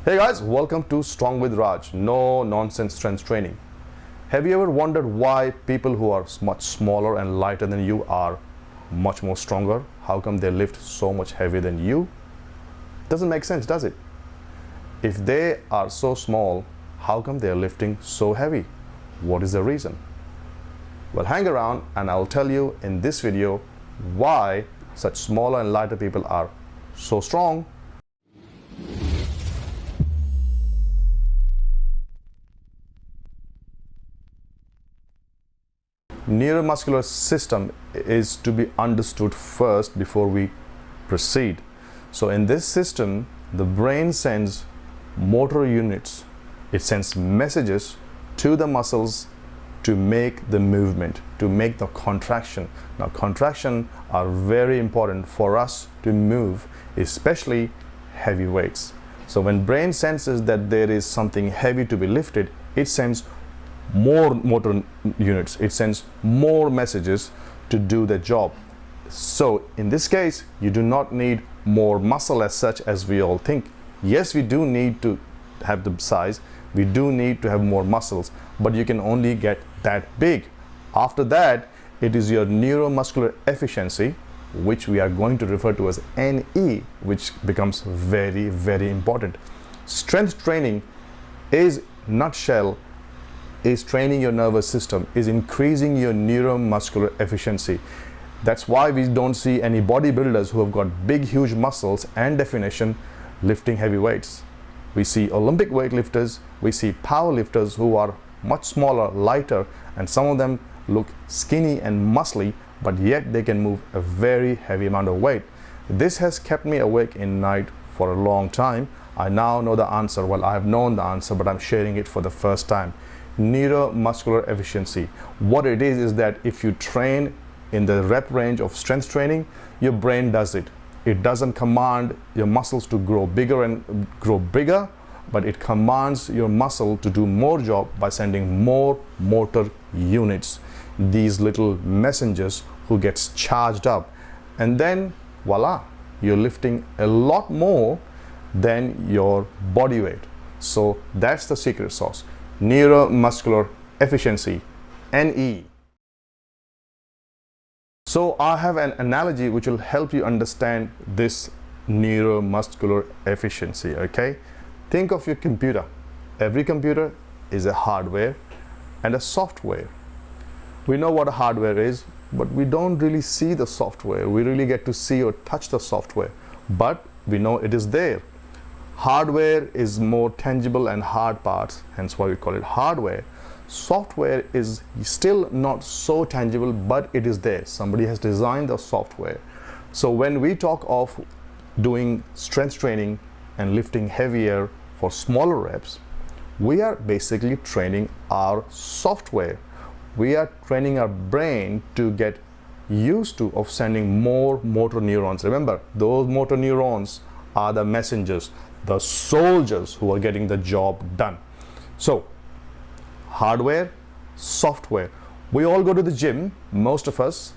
Hey guys, welcome to Strong with Raj, no nonsense strength training. Have you ever wondered why people who are much smaller and lighter than you are much more stronger? How come they lift so much heavier than you? Doesn't make sense, does it? If they are so small, how come they are lifting so heavy? What is the reason? Well, hang around and I'll tell you in this video why such smaller and lighter people are so strong. Neuromuscular system is to be understood first before we proceed. So in this system, the brain sends motor units. It sends messages to the muscles to make the movement, to make the contraction. Now, contraction are very important for us to move, especially heavy weights. So when brain senses that there is something heavy to be lifted, it sends more motor units, it sends more messages to do the job. So in this case, you do not need more muscle as such as we all think. Yes, we do need to have the size, we do need to have more muscles, but you can only get that big. After that, it is your neuromuscular efficiency, which we are going to refer to as NE, which becomes very, very important. Strength training is, nutshell, is training your nervous system, is increasing your neuromuscular efficiency. That's why we don't see any bodybuilders who have got big, huge muscles and definition lifting heavy weights. We see Olympic weightlifters, we see powerlifters who are much smaller, lighter, and some of them look skinny and muscly, but yet they can move a very heavy amount of weight. This has kept me awake in night for a long time. I now know the answer. Well, I have known the answer, but I'm sharing it for the first time. Neuromuscular efficiency. What it is that if you train in the rep range of strength training, your brain does it. It doesn't command your muscles to grow bigger and grow bigger, but it commands your muscle to do more job by sending more motor units, these little messengers who gets charged up, and then voila, you're lifting a lot more than your body weight. So that's the secret sauce. Neuromuscular efficiency, NE. So I have an analogy which will help you understand this neuromuscular efficiency, okay? Think of your computer. Every computer is a hardware and a software. We know what a hardware is, but we don't really see the software. We really get to see or touch the software, but we know it is there. Hardware is more tangible and hard parts, hence why we call it hardware. Software is still not so tangible, but it is there. Somebody has designed the software. So when we talk of doing strength training and lifting heavier for smaller reps, we are basically training our software. We are training our brain to get used to of sending more motor neurons. Remember, those motor neurons are the messengers, the soldiers who are getting the job done. So hardware, software. We all go to the gym, most of us,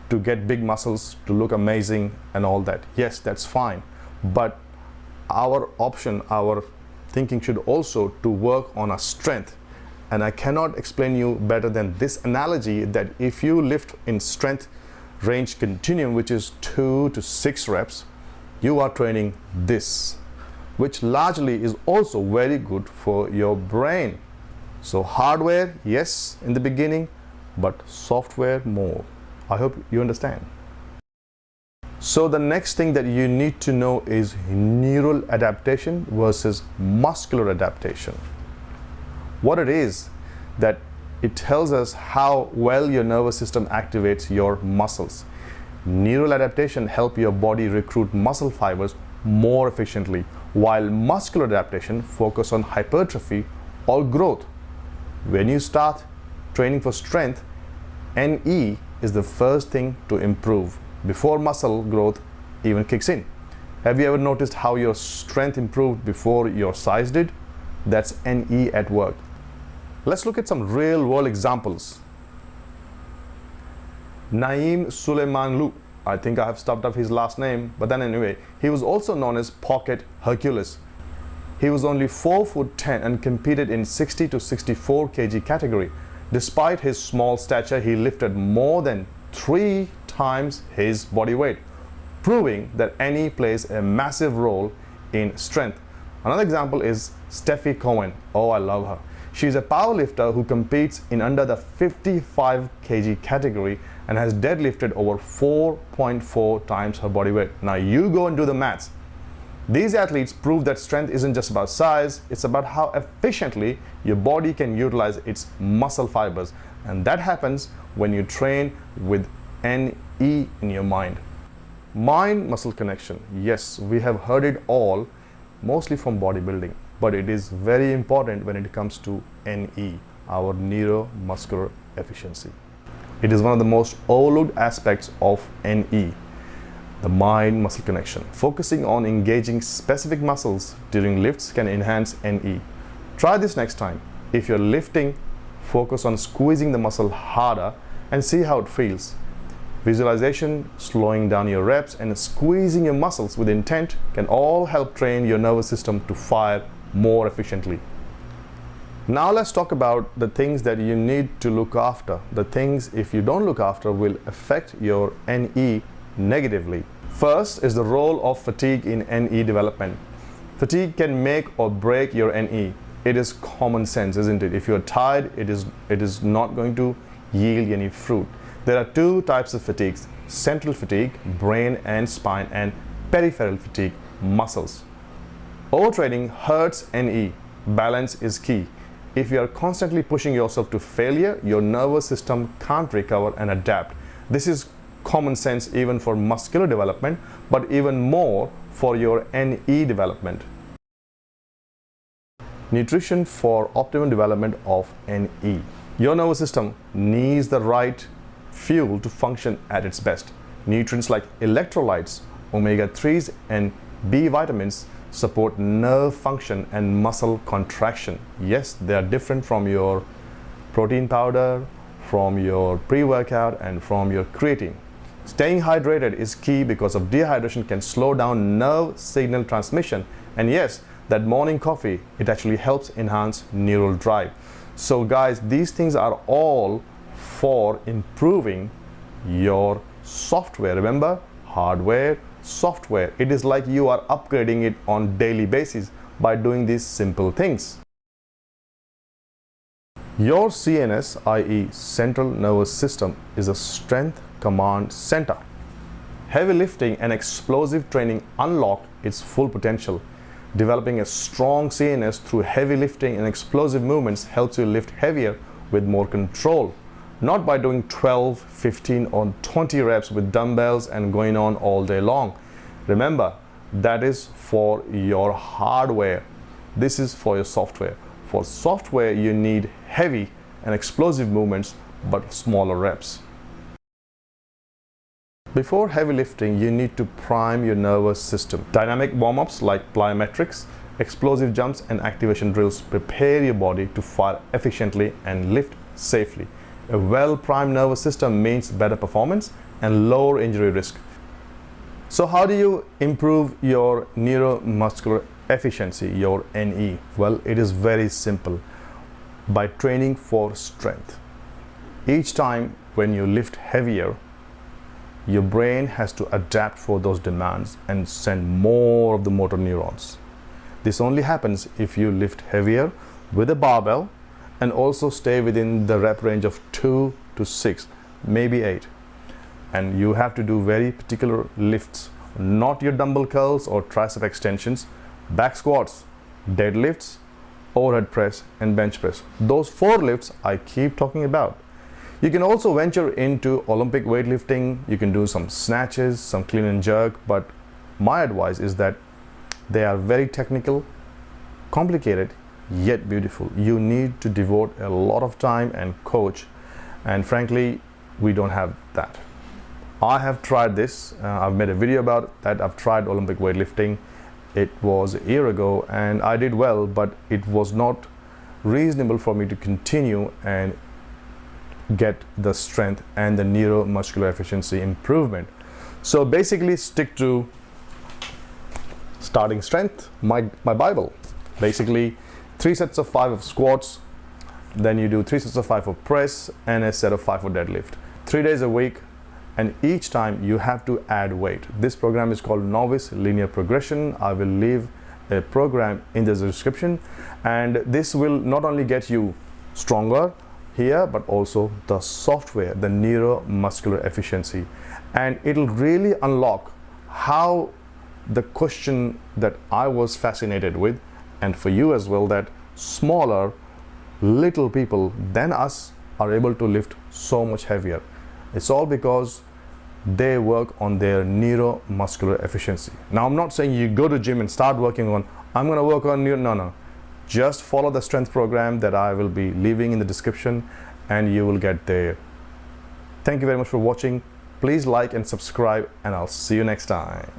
to get big muscles, to look amazing and all that. Yes, that's fine, but our option, our thinking should also to work on our strength. And I cannot explain you better than this analogy, that if you lift in strength range continuum, which is 2 to 6 reps, you are training this, which largely is also very good for your brain. So hardware, yes, in the beginning, but software more. I hope you understand. So the next thing that you need to know is neural adaptation versus muscular adaptation. What it is, that it tells us how well your nervous system activates your muscles. Neural adaptation helps your body recruit muscle fibers more efficiently, while muscular adaptation focus on hypertrophy or growth. When you start training for strength, NE is the first thing to improve before muscle growth even kicks in. Have you ever noticed how your strength improved before your size did? That's NE at work. Let's look at some real world examples. Naeem Suleimanlu, I think I have stuffed up his last name, but then anyway, he was also known as Pocket Hercules. He was only 4'10" and competed in 60 to 64 kg category. Despite his small stature, he lifted more than 3 times his body weight, proving that NE plays a massive role in strength. Another example is Steffi Cohen. Oh, I love her. She's a powerlifter who competes in under the 55 kg category and has deadlifted over 4.4 times her body weight. Now you go and do the maths. These athletes prove that strength isn't just about size, it's about how efficiently your body can utilize its muscle fibers. And that happens when you train with NE in your mind. Mind-muscle connection. Yes, we have heard it all, mostly from bodybuilding, but it is very important when it comes to NE, our neuromuscular efficiency. It is one of the most overlooked aspects of NE, the mind-muscle connection. Focusing on engaging specific muscles during lifts can enhance NE. Try this next time. If you're lifting, focus on squeezing the muscle harder and see how it feels. Visualization, slowing down your reps, and squeezing your muscles with intent can all help train your nervous system to fire more efficiently. Now let's talk about the things that you need to look after. The things, if you don't look after, will affect your NE negatively. First is the role of fatigue in NE development. Fatigue can make or break your NE. It is common sense, isn't it? If you're tired, it is not going to yield any fruit. There are 2 types of fatigues: central fatigue, brain and spine, and peripheral fatigue, muscles. Overtraining hurts NE. Balance is key. If you are constantly pushing yourself to failure, your nervous system can't recover and adapt. This is common sense even for muscular development, but even more for your NE development. Nutrition for optimum development of NE. Your nervous system needs the right fuel to function at its best. Nutrients like electrolytes, omega-3s, and B vitamins support nerve function and muscle contraction. Yes, they are different from your protein powder, from your pre-workout, and from your creatine. Staying hydrated is key because of dehydration can slow down nerve signal transmission. And yes, that morning coffee, it actually helps enhance neural drive. So guys, these things are all for improving your software. Remember, hardware, software. It is like you are upgrading it on daily basis by doing these simple things. Your CNS, i.e. central nervous system, is a strength command center. Heavy lifting and explosive training unlock its full potential. Developing a strong CNS through heavy lifting and explosive movements helps you lift heavier with more control. Not by doing 12, 15 or 20 reps with dumbbells and going on all day long. Remember, that is for your hardware. This is for your software. For software, you need heavy and explosive movements, but smaller reps. Before heavy lifting, you need to prime your nervous system. Dynamic warm-ups like plyometrics, explosive jumps, and activation drills prepare your body to fire efficiently and lift safely. A well-primed nervous system means better performance and lower injury risk. So how do you improve your neuromuscular efficiency, your NE? Well, it is very simple. By training for strength. Each time when you lift heavier, your brain has to adapt for those demands and send more of the motor neurons. This only happens if you lift heavier with a barbell and also stay within the rep range of 2 to 6, maybe 8. And you have to do very particular lifts, not your dumbbell curls or tricep extensions, back squats, deadlifts, overhead press, and bench press. Those 4 lifts I keep talking about. You can also venture into Olympic weightlifting. You can do some snatches, some clean and jerk, but my advice is that they are very technical, complicated, yet beautiful. You need to devote a lot of time and coach, and frankly, we don't have that. I have tried this. I've made a video about that. I've tried Olympic weightlifting. It was a year ago and I did well, but it was not reasonable for me to continue and get the strength and the neuromuscular efficiency improvement. So basically stick to starting strength, my Bible. Basically 3 sets of 5 of squats, then you do 3 sets of 5 of press and a set of 5 for deadlift. 3 days a week, and each time you have to add weight. This program is called Novice Linear Progression. I will leave a program in the description, and this will not only get you stronger here, but also the software, the neuromuscular efficiency, and it'll really unlock how the question that I was fascinated with, and for you as well, that smaller little people than us are able to lift so much heavier. It's all because they work on their neuromuscular efficiency. Now, I'm not saying you go to gym and start working on, I'm going to work on no. Just follow the strength program that I will be leaving in the description and you will get there. Thank you very much for watching. Please like and subscribe, and I'll see you next time.